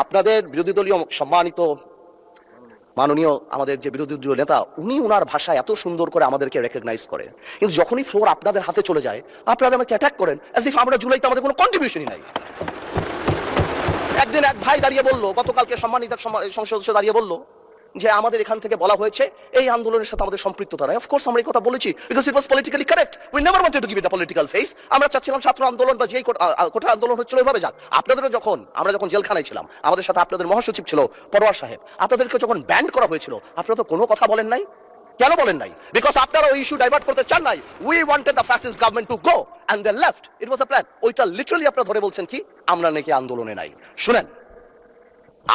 আপনাদের বিরোধী দলীয় সম্মানিত মাননীয় আমাদের যে বিরোধী দলীয় নেতা, উনি উনার ভাষায় এত সুন্দর করে আমাদেরকে রেকগনাইজ করেন, কিন্তু যখনই ফ্লোর আপনাদের হাতে চলে যায় আপনারা আমাকে অ্যাটাক করেন অ্যাজ ইফ আমরা জুলাইতে আমাদের কোনো কন্ট্রিবিউশনই নাই। একদিন এক ভাই দাঁড়িয়ে বলল, গতকালকে সম্মানিত সংসদ সদস্য দাঁড়িয়ে বলল যে আমাদের এখান থেকে বলা হয়েছে এই আন্দোলনের সাথে আমাদের সম্পৃক্ততা নাই। অফকোর্স আমরা এই কথা বলেছি because it was politically correct. We never wanted to give it a political face. আমরা চাচ্ছিলাম ছাত্র আন্দোলন বা যেই কোটা আন্দোলন হচ্ছিল ওইভাবে যাক। আপনাদেরও আমরা যখন জেলখানায় ছিলাম, আমাদের সাথে আপনাদের মহাসচিব ছিল পরোয়ার সাহেব, আপনাদেরকে যখন ব্যান্ড করা হয়েছিল আপনারা তো কোনো কথা বলেন নাই। কেন বলেন নাই? বিকজ আপনারা ওই ইস্যু ডাইভার্ট করতে চান নাই। We wanted the fascist government to go and they left. It was a plan. ওইটা লিটারালি আপনারা ধরে বলছেন কি আমরা নাকি আন্দোলনে নাই। শুনেন,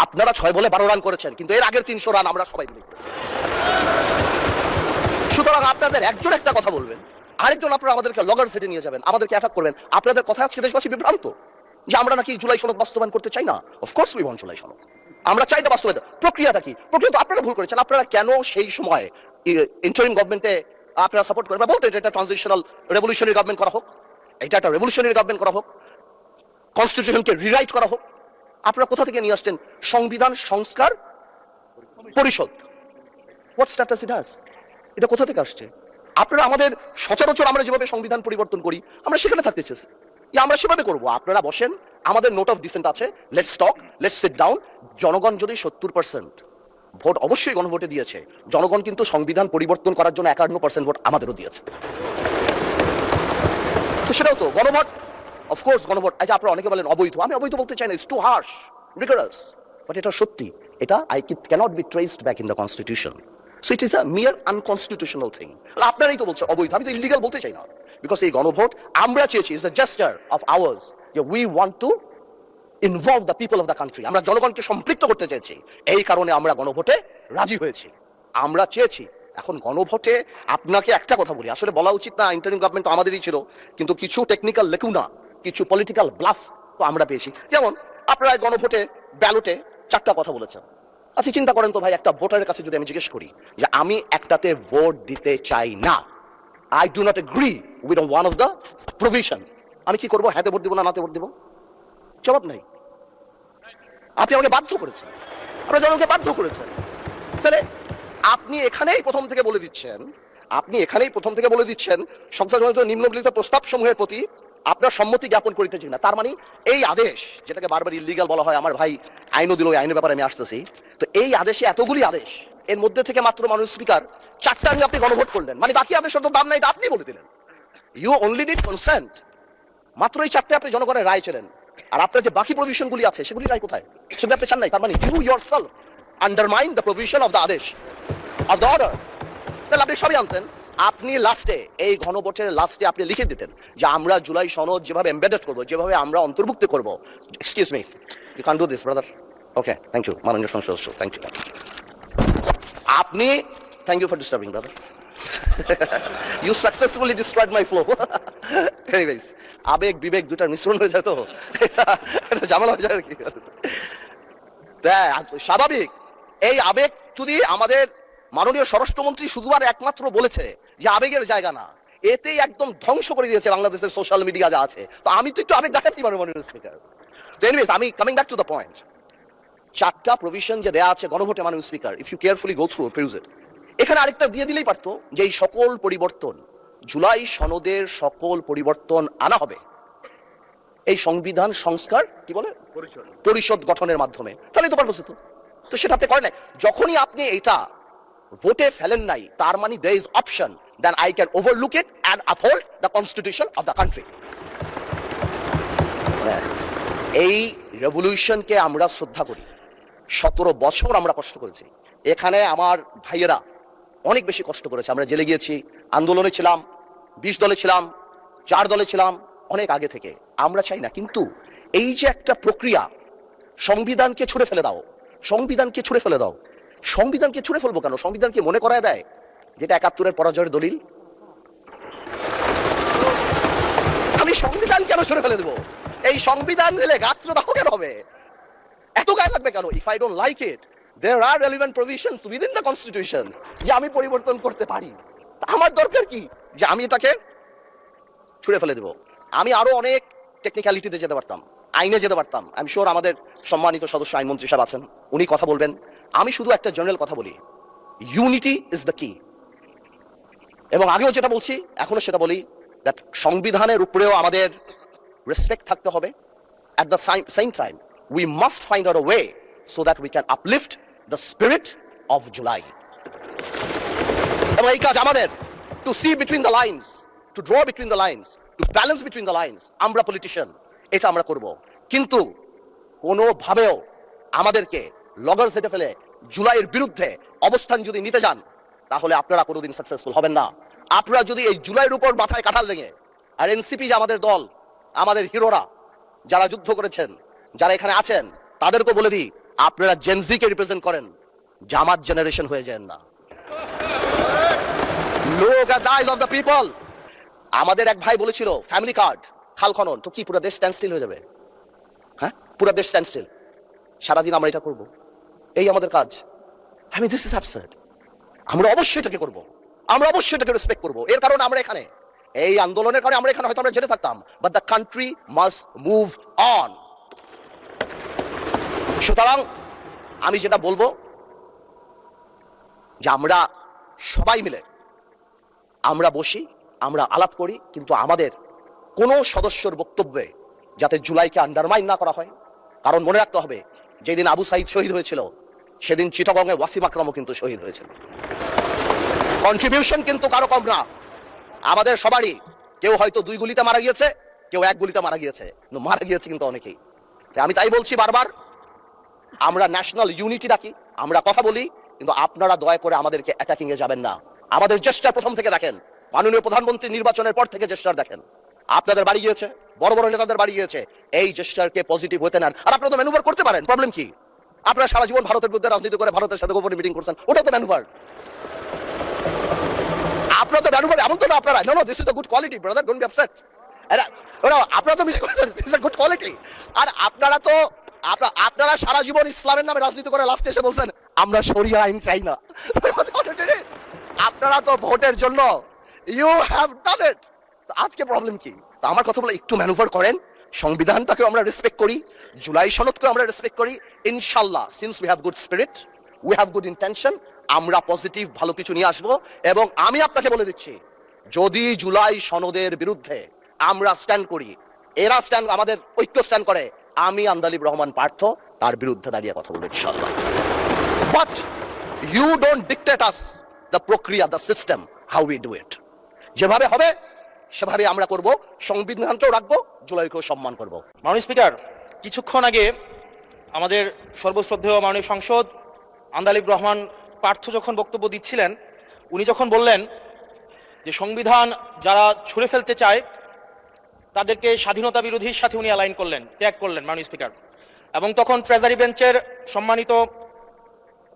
আপনারা 6 বলে 12 রান করেছেন, কিন্তু এর আগের 300 রান আমরা সবাই মিলে করেছি। সুতরাং আপনাদের একজন একটা কথা বলবেন, আরেকজন আপনারা আমাদেরকে লগর সেটে নিয়ে যাবেন, আমাদেরকে অ্যাটাক করবেন। আপনাদের কথা আজকে দেশবাসী বিভ্রান্ত যে আমরা নাকি জুলাই সনদ বাস্তবায়ন করতে চাই না। অফকোর্স উই ওয়ান্ট জুলাই সনদ, আমরা চাই না বাস্তবায়ন। প্রক্রিয়াটা কি? প্রক্রিয়া তো আপনারা ভুল করেছেন। আপনারা কেন সেই সময় ইন্টারিম গভর্নমেন্টে আপনারা সাপোর্ট করেন, বলতে এটা ট্রানজিশনাল রেভলিউশনারি গভর্নমেন্ট করা হোক, এটা একটা রেভলিউশনারি গভর্নমেন্ট করা হোক, কনস্টিটিউশনকে রিরাইট করা হোক। আপনারা কোথা থেকে নিয়ে আসছেন সংবিধান সংস্কার পরিষদ? What status it has? এটা কোথা থেকে আসছে? আপনারা আমাদের সচরাচর আমরা যেভাবে সংবিধান পরিবর্তন করি আমরা সেখানে থাকতে চেয়েছি, আমরা সেভাবে করবো। আপনারা বসেন, আমাদের নোট অফ ডিসেন্ট আছে, let's talk, let's sit down. জনগণ যদি 70% ভোট অবশ্যই গণভোটে দিয়েছে, জনগণ কিন্তু সংবিধান পরিবর্তন করার জন্য 51% ভোট আমাদেরও দিয়েছে। তো সেটাও তো গণভোট, অফকোর্স গণভোট। আচ্ছা, আপনারা অনেকে বলেন অবৈধ, আমি অবৈধ বলতে চাই না, it's too harsh, rigorous, but এটা সত্যি। এটা cannot be traced back in the constitution. So it is a mere unconstitutional thing. আপনারাই তো বলছেন অবৈধ, আমি তো ইলিগাল বলতে চাই না। বিকজ এই গণভোট আমরা চেয়েছি, is a gesture of ours যে we want to involve the people of the country. আমরা জনগণকে সম্পৃক্ত করতে চেয়েছি, এই কারণে আমরা গণভোটে রাজি হয়েছি, আমরা চেয়েছি। এখন গণভোটে আপনাকে একটা কথা বলি, আসলে বলা উচিত না, ইন্টারিম গভর্নমেন্ট তো আমাদেরই ছিল, কিন্তু কিছু টেকনিক্যাল লেকুনা, কিছু পলিটিক্যাল ব্লাফ তো আমরা পেয়েছি। যেমন আপনারা গণভোটে ব্যালটে 4টা কথা বলেছেন। আচ্ছা চিন্তা করেন তো ভাই, একটা ভোটারের কাছে যদি আমি জিজ্ঞেস করি যে আমি একটাতে ভোট দিতে চাই না, I do not agree with one of the provision, আমি কি করবো? হ্যাঁতে ভোট দিব না নাতে ভোট দিব? জবাব নাই। আপনি আমাকে বাধ্য করেছেন, আপনারা জনগণকে বাধ্য করেছেন। তাহলে আপনি এখানেই প্রথম থেকে বলে দিচ্ছেন সংসদজনিত নিম্নলিখিত প্রস্তাব সমূহের প্রতি আপনার সম্মতি জ্ঞাপন করিতেছি না। তার মানে এই আদেশ, যেটাকে বারবার ইলিগাল বলা হয়, আমার ভাই আইনও দিল, আইনের ব্যাপারে আমি আসতেছি, তো এই আদেশে এতগুলি আদেশ, এর মধ্যে থেকে মাত্র মাননীয় স্পিকার 4টা নিয়ে আপনি গণভোট করলেন, মানে বাকি আদেশের তো দাম নাই, এটা আপনি বলে দিলেন। You only need consent. মাত্র এই 4টে আপনি জনগণের রায় ছিলেন, আর আপনার যে বাকি প্রভিশনগুলি আছে সেগুলি রায় কোথায়? সেগুলি আপনি চান নাই। তার মানে you yourself undermine the provision of the আদেশ অফ দ্য অর্ডার। তাহলে আপনি সবই আনতেন। আপনি লাস্টে, এই গণভোটের লাস্টে আপনি লিখে দিতেন যে আমরা জুলাই সনদ যেভাবে এমবেডেড করবো, যেভাবে আমরা অন্তর্ভুক্ত করব। Excuse me, you can do this brother. Okay, thank you মাননীয় সংসদ সদস্য, থ্যাংক ইউ। আপনি, thank you for disturbing brother, you successfully destroyed my flow. Anyways, আবেগ বিবেক দুটার মিশ্রণ হয়ে যায়, তো এটা ঝামেলা হয়ে যায় আর কি। স্বাভাবিক। এই আবেগ যদি আমাদের মাননীয় স্বরাষ্ট্রমন্ত্রী শুধু আর একমাত্র বলেছে যে আবেগের জায়গা না, এতেই একদম ধ্বংস করে দিয়েছে বাংলাদেশের সোশ্যাল মিডিয়া যা আছে। তো আমি তো একটু আবেগ দেখাচ্ছি মাননীয় স্পিকার। তো এনিওয়েজ, আমি coming back to the point. 4টা প্রভিশন যে দেয়া আছে গণভোটে মাননীয় speaker, if you carefully go through peruse it, এখানে আরেকটা দিয়ে দিলেই পারতো যে এই সকল পরিবর্তন, জুলাই সনদের সকল পরিবর্তন আনা হবে এই সংবিধান সংস্কার কি বলে পরিষদ গঠনের মাধ্যমে। তাহলে তো পারবো তো সেটা আপনি করেন নাই। যখনই আপনি এটা ভোটে ফেলেন নাই, তার মানে there is option then I can overlook it and uphold the constitution of the country. এই রেভলিউশনকে আমরা শ্রদ্ধা করি। 17 বছর আমরা কষ্ট করেছি, এখানে আমার ভাইয়েরা অনেক বেশি কষ্ট করেছে। আমরা জেলে গিয়েছি, আন্দোলনে ছিলাম, 20 দলে ছিলাম, 4 দলে ছিলাম, অনেক আগে থেকে। আমরা চাই না, কিন্তু এই যে একটা প্রক্রিয়া, সংবিধানকে ছুঁড়ে ফেলে দাও, সংবিধানকে ছুঁড়ে ফেলে দাও। সংবিধানকে ছুঁড়ে ফেলবো কেন? সংবিধানকে মনে করায় দেয় যেটা 71-এর পরাজয়ের দলিল। আমি সংবিধান কেন ছুঁড়ে ফেলে দেবো? এই সংবিধান দিলে গাত্রদাহ কেন হবে? এত গায়ে লাগবে কেন? If I don't like it, there are relevant provisions within the constitution যে আমি পরিবর্তন করতে পারি। আমার দরকার কি যে আমি এটাকে ছুঁড়ে ফেলে দেবো? আমি আরো অনেক টেকনিক্যালিটিতে যেতে পারতাম, আইনে যেতে পারতাম। আই এম শিওর আমাদের সম্মানিত সদস্য আইনমন্ত্রী সাহেব আছেন, উনি কথা বলবেন। আমি শুধু একটা জেনারেল কথা বলি, ইউনিটি ইজ দ্য কি। এবং আগেও যেটা বলছি এখনো সেটা বলি, দ্যাট সংবিধানের উপরেও আমাদের রেসপেক্ট থাকতে হবে। At the same time, we must find out a way so that we can uplift the spirit of July. এবং এই কাজ আমাদের, to see between the lines, to draw between the lines, to balance between the lines, আমরা politician, এটা আমরা করব। কিন্তু কোনোভাবেও আমাদেরকে লগর সেটে ফেলে জুলাইয়ের বিরুদ্ধে অবস্থান যদি নিতে যান, তাহলে আপনারা কোনোদিন সাকসেসফুল হবেন না। আপনারা যদি এই জুলাইয়ের উপর মাথায় কাঁঠাল লেগে, আর এনসিপি যে আমাদের দল, আমাদের হিরোরা যারা যুদ্ধ করেছেন, যারা এখানে আছেন, তাদেরকে বলে দিই, আপনারা জেনজিকে রিপ্রেজেন্ট করেন, জামাত জেনারেশন হয়ে যান না। Look at the eyes of the people. আমাদের এক ভাই বলেছিল ফ্যামিলি কার্ড, খাল খনন, তো কি পুরো দেশ স্ট্যান্ড স্টিল হয়ে যাবে? হ্যাঁ, পুরো দেশ স্ট্যান্ড স্টিল, সারাদিন আমরা এটা করব, এই আমাদের কাজ? I mean, this is absurd. আমরা অবশ্যই এটাকে করব, আমরা অবশ্যই এটাকে রেসপেক্ট করব। এর কারণ আমরা এখানে, এই আন্দোলনের কারণে আমরা এখানে হয়তো আমরা জেনে থাকতাম, but the country must move on. সুতরাং আমি যেটা বলবো যে আমরা সবাই মিলে আমরা বসি, আমরা আলাপ করি, কিন্তু আমাদের কোনো সদস্যর বক্তব্যে যাতে জুলাইকে আন্ডারমাইন না করা হয়। কারণ মনে রাখতে হবে, যেদিন আবু সাইদ শহীদ হয়েছিল, সেদিন চিটাগংয়ে ওয়াসিম আকরামও কিন্তু শহীদ হয়েছিল। কন্ট্রিবিউশন কিন্তু কারো কম না, আমাদের সবারই। কেউ হয়তো 2 গুলিতে মারা গিয়েছে, কেউ 1 গুলিতে মারা গিয়েছে, কিন্তু মারা গিয়েছে কিন্তু অনেকেই। আমি তাই বলছি বারবার, আমরা ন্যাশনাল ইউনিটি রাখি, আমরা কথা বলি, কিন্তু আপনারা দয়া করে আমাদেরকে অ্যাটাকিং এ যাবেন না। আমাদের জেস্টার প্রথম থেকে দেখেন, মাননীয় প্রধানমন্ত্রী নির্বাচনের পর থেকে জেস্টার দেখেন, আপনাদের বাড়ি গিয়েছে, বড় বড় নেতাদের বাড়ি গিয়েছে, এই জেস্টারকে পজিটিভ হতে নেন। আর আপনারা তো ম্যানুভার করতে পারেন, প্রবলেম কি? আপনারা সারা জীবন ভারতের বিরুদ্ধে রাজনীতি করে ভারতের সাথে গোপনে মিটিং করছেন, ওটাও তো ম্যানুভার। আপনারা তো ম্যানুভার, এমন তো না আপনারা, no no, this is a good quality brother, don't be upset. আপনারা তো মিটিং করেছেন, this is a good quality. আর আপনারা সারা জীবন ইসলামের নামে রাজনীতি করে লাস্টে এসে বলছেন আমরা শরিয়া আইন চাই না। আপনারা তো ভোটের জন্য ইউ হ্যাভ ডান ইট। আজকে প্রবলেম কি? তো আমার কথা বলে একটু ম্যানুভার করেন, সংবিধানটাকে আমরা রেসপেক্ট করি, জুলাই সনদকে আমরা রেসপেক্ট করি। ইনশাআল্লাহ, since we have good spirit, we have good intention, আমরা পজিটিভ ভালো কিছু নিয়ে আসবো। এবং আমি আপনাকে বলে দিচ্ছি, যদি জুলাই সনদের বিরুদ্ধে আমরা স্ট্যান্ড করি, এরা স্ট্যান্ড, আমাদের ঐক্য স্ট্যান্ড করে, আমি আন্দালিব রহমান পার্থ তার বিরুদ্ধে দাঁড়িয়ে কথা বলবো ইনশাআল্লাহ। But you don't dictate us the প্রক্রিয়া, the system, how we do it. যেভাবে হবে সেভাবে আমরা করব, সংবিধানকেও রাখবো, জুলাইকেও সম্মান করব। মাননীয় স্পিকার, কিছুক্ষণ আগে আমাদের সর্বশ্রদ্ধেয় মাননীয় সংসদ আন্দালিব রহমান পার্থ যখন বক্তব্য দিচ্ছিলেন, উনি যখন বললেন যে সংবিধান যারা ছুঁড়ে ফেলতে চায় তাদেরকে স্বাধীনতা বিরোধীর সাথে উনি অ্যালাইন করলেন, ট্যাগ করলেন মাননীয় স্পিকার। এবং তখন ট্রেজারি বেঞ্চের সম্মানিত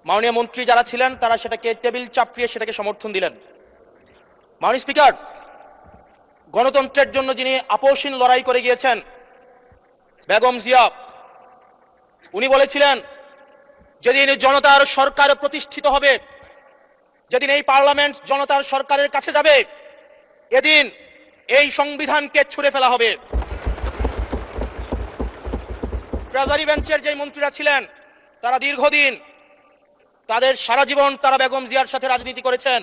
মাননীয় মন্ত্রী যারা ছিলেন তারা সেটাকে টেবিল চাপড়িয়ে সেটাকে সমর্থন দিলেন। মাননীয় স্পিকার, গণতন্ত্রের জন্য যিনি আপোষহীন লড়াই করে গিয়েছেন বেগম জিয়া, উনি বলেছিলেন যেদিন জনতার সরকার প্রতিষ্ঠিত হবে, যেদিন এই পার্লামেন্ট জনতার সরকারের কাছে যাবে, এদিন এই সংবিধানকে ছুঁড়ে ফেলা হবে। ট্রেজারি বেঞ্চের যে মন্ত্রীরা ছিলেন তারা দীর্ঘদিন, তাদের সারা জীবন তারা বেগম জিয়ার সাথে রাজনীতি করেছেন।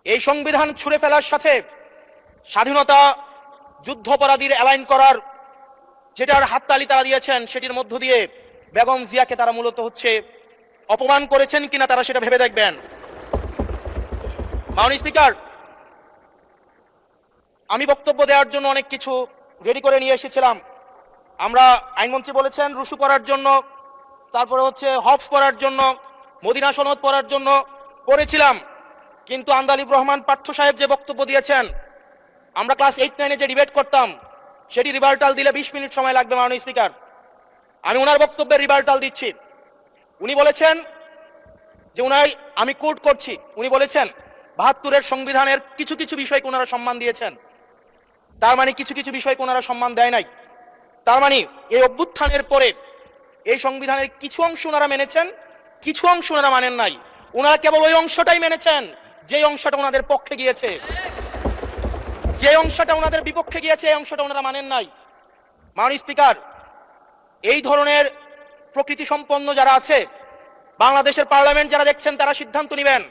এই সংবিধান ছুঁড়ে ফেলার সাথে স্বাধীনতা যুদ্ধাপরাধীর অ্যালাইন করার যেটার হাততালি তারা দিয়েছেন, সেটির মধ্য দিয়ে বেগম জিয়াকে তারা মূলত হচ্ছে অপমান করেছেন কিনা তারা সেটা ভেবে দেখবেন। মাননীয় স্পিকার, আমি বক্তব্য দেওয়ার জন্য অনেক কিছু রেডি করে নিয়ে এসেছিলাম। আমরা, আইনমন্ত্রী বলেছেন রুশু পড়ার জন্য, তারপরে হচ্ছে হফস পড়ার জন্য, মদিনা সনদ পড়ার জন্য পড়েছিলাম। কিন্তু আন্দালিব রহমান পার্থ সাহেব যে বক্তব্য দিয়েছেন, আমরা ক্লাস 8-9-এ যে ডিবেট করতাম সেটি রিভার্টাল দিলে 20 মিনিট সময় লাগবে। মাননীয় স্পিকার, আমি ওনার বক্তব্যের রিভার্টাল দিচ্ছি। উনি বলেছেন যে আমি কোট করছি, উনি বলেছেন 72-এর সংবিধানের কিছু কিছু বিষয়কে ওনারা সম্মান দিয়েছেন। তার মানে কিছু কিছু বিষয়কে ওনারা সম্মান দেয় নাই। তার মানে এই অভ্যুত্থানের পরে এই সংবিধানের কিছু অংশ ওনারা মেনেছেন, কিছু অংশ ওনারা মানেন নাই। ওনারা কেবল ওই অংশটাই মেনেছেন যে অংশটা ওনাদের পক্ষে গিয়েছে, যে অংশটা ওনাদের বিপক্ষে গিয়েছে এই অংশটা ওনারা মানেন নাই। মাননীয় স্পিকার, এই ধরনের প্রকৃতি সম্পন্ন যারা আছে, বাংলাদেশের পার্লামেন্ট যারা দেখছেন, তারা সিদ্ধান্ত নেবেন।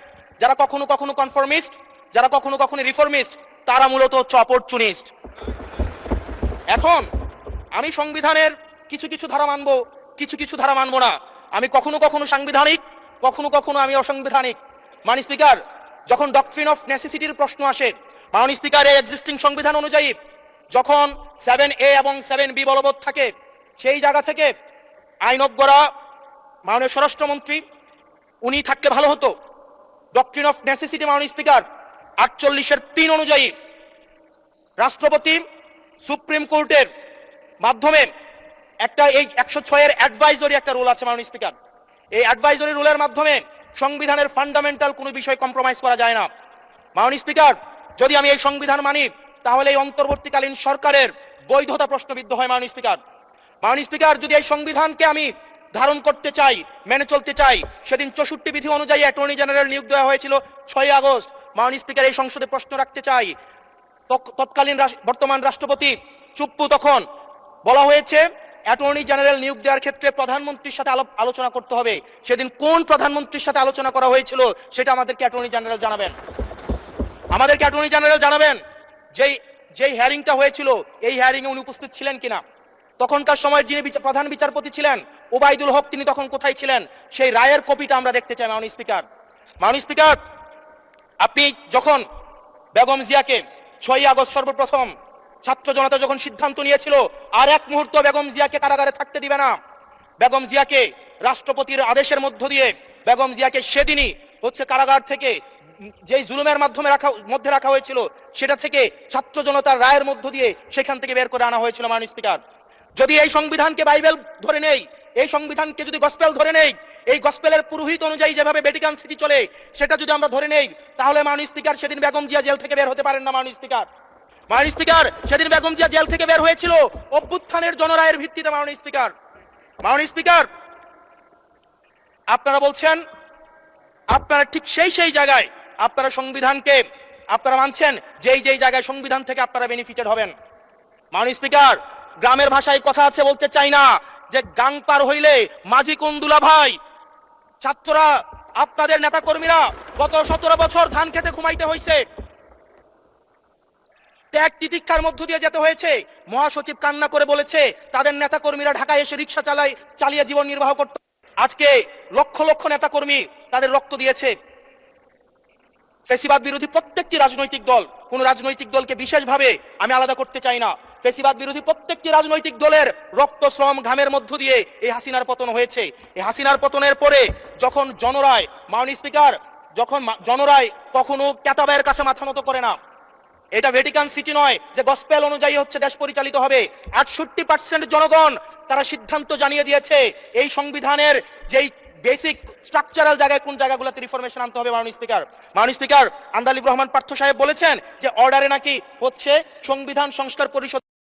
যারা কখনো কখনো কনফরমিস্ট, যারা কখনো কখনো রিফর্মিস্ট, তারা মূলত হচ্ছে অপরচুনিস্ট। এখন আমি সংবিধানের কিছু কিছু ধারা মানবো, কিছু কিছু ধারা মানবো না। আমি কখনো কখনো সাংবিধানিক, কখনো কখনো আমি অসাংবিধানিক। মাননীয় স্পিকার, যখন ডক্ট্রিন অফ নেসেসিটির প্রশ্ন আসে, মাননীয় স্পিকার, এই এক্সিস্টিং সংবিধান অনুযায়ী যখন 7A এবং 7B বলবৎ থাকে, সেই জায়গা থেকে আইনজ্ঞরা, মাননীয় স্বরাষ্ট্রমন্ত্রী উনি থাকলে ভালো হতো। ডক্ট্রিন অফ নেসেসিটি মাননীয় স্পিকার 48(3) অনুযায়ী রাষ্ট্রপতি সুপ্রিম কোর্টের মাধ্যমে একটা, এই 106 অ্যাডভাইজরি একটা রুল আছে মাননীয় স্পিকার। এই অ্যাডভাইজরি রুলের মাধ্যমে সংবিধানের ফান্ডামেন্টাল কোনো বিষয় কম্প্রোমাইজ করা যায় না। মাননীয় স্পিকার, যদি আমি এই সংবিধান মানি, তাহলে এই অন্তর্বর্তীকালীন সরকারের বৈধতা প্রশ্নবিদ্ধ হয়। মাননীয় স্পিকার, মাননীয় স্পিকার, যদি এই সংবিধানকে আমি ধারণ করতে চাই, মেনে চলতে চাই, সেদিন 64 বিধি অনুযায়ী অ্যাটর্নি জেনারেল নিয়োগ দেওয়া হয়েছিল 6 আগস্ট। মাননীয় স্পিকার, এই সংসদে প্রশ্ন রাখতে চাই, তৎকালীন বর্তমান রাষ্ট্রপতি চুপ্পু, তখন বলা হয়েছে অ্যাটর্নি জেনারেল নিয়োগ দেওয়ার ক্ষেত্রে প্রধানমন্ত্রীর সাথে আলোচনা করতে হবে। সেদিন কোন প্রধানমন্ত্রীর সাথে আলোচনা করা হয়েছিল সেটা আমাদেরকে অ্যাটর্নি জেনারেল জানাবেন। আমাদেরকে অ্যাটর্নি জেনারেল জানাবেন যেই হিয়ারিংটা হয়েছিল, এই হিয়ারিং এ উনি উপস্থিত ছিলেন কিনা। তখনকার সময় যিনি প্রধান বিচারপতি ছিলেন ওবায়দুল হক, তিনি তখন কোথায় ছিলেন? সেই রায়ের কপিটা আমরা দেখতে চাই। মাননীয় স্পিকার, মাননীয় স্পিকার, আপনি যখন বেগম জিয়াকে 6 আগস্ট সর্বপ্রথম ছাত্র জনতা যখন সিদ্ধান্ত নিয়েছিল আর এক মুহূর্ত বেগম জিয়াকে কারাগারে থাকতে দিবে না, বেগম জিয়াকে রাষ্ট্রপতির আদেশের মধ্য দিয়ে বেগম জিয়াকে সেদিনই হচ্ছে কারাগার থেকে যেই জুলুমের মধ্যে রাখা হয়েছিল, সেটা থেকে ছাত্র জনতার রায়ের মধ্য দিয়ে সেখান থেকে বের করে আনা হয়েছিল। মাননীয় স্পিকার, যদি এই সংবিধানকে বাইবেল ধরে নেই, এই সংবিধানকে যদি গসপেল ধরে নেই, এই গসপেলের পুরোহিত অনুযায়ী যেভাবে ভ্যাটিকান সিটি চলে, সেটা যদি আমরা ধরে নেই, তাহলে মাননীয় স্পিকার, সেদিন বেগম জিয়া জেল থেকে বের হতে পারেন না। মাননীয় স্পিকার, মাননীয় স্পিকার, সেদিন বেগম জিয়া জেল থেকে বের হয়েছিল অভ্যুত্থানের জনরায়ের ভিত্তিতে। মাননীয় স্পিকার, মাননীয় স্পিকার, আপনারা বলছেন আপনারা ঠিক সেই জায়গায় আপনারা সংবিধানকে আপনারা মানছেন, যেই জায়গায় সংবিধান থেকে আপনারা বেনিফিটেড হবেন। মাননীয় স্পিকার, গ্রামের ভাষায় কথা আছে, বলতে চাই না, যে গাং পার হইলে মাঝি কোন দুলা ভাই। ছাত্ররা, আপনাদের নেতা কর্মীরা গত 17 বছর ধান খেতে ঘুমাইতে হয়েছে, ত্যাগ তিতিক্ষার মধ্য দিয়ে যেতে হয়েছে। মহাসচিব কান্না করে বলেছে তাদের নেতা কর্মীরা ঢাকায় এসে রিক্সা চালিয়ে জীবন নির্বাহ করত। আজকে লক্ষ লক্ষ নেতা কর্মী তাদের রক্ত দিয়েছে। ফ্যাসিবাদ বিরোধী প্রত্যেকটি রাজনৈতিক দল, কোন রাজনৈতিক দলকে বিশেষভাবে আমি আলাদা করতে চাই না, ফ্যাসিবাদ বিরোধী প্রত্যেকটি রাজনৈতিক দলের রক্ত, শ্রম, ঘামের মধ্য দিয়ে এই হাসিনার পতন হয়েছে। এই হাসিনার পতনের পরে যখন জনরায়, মাননীয় স্পিকার, যখন জনরায় কখনো কেতাবের কাছে মাথা নত করে না। এটা ভ্যাটিকান সিটি নয় যে গসপেল অনুযায়ী হচ্ছে দেশ পরিচালিত হবে। 68% জনগণ তারা সিদ্ধান্ত জানিয়ে দিয়েছে এই সংবিধানের যেই বেসিক স্ট্রাকচারাল জায়গায় কোন জায়গাগুলোতে রিফরমেশন আনতে হবে। মাননীয় স্পিকার, মাননীয় স্পিকার, আন্দালিব রহমান পার্থ সাহেব বলেছেন যে অর্ডারে নাকি হচ্ছে সংবিধান সংস্কার পরিষদ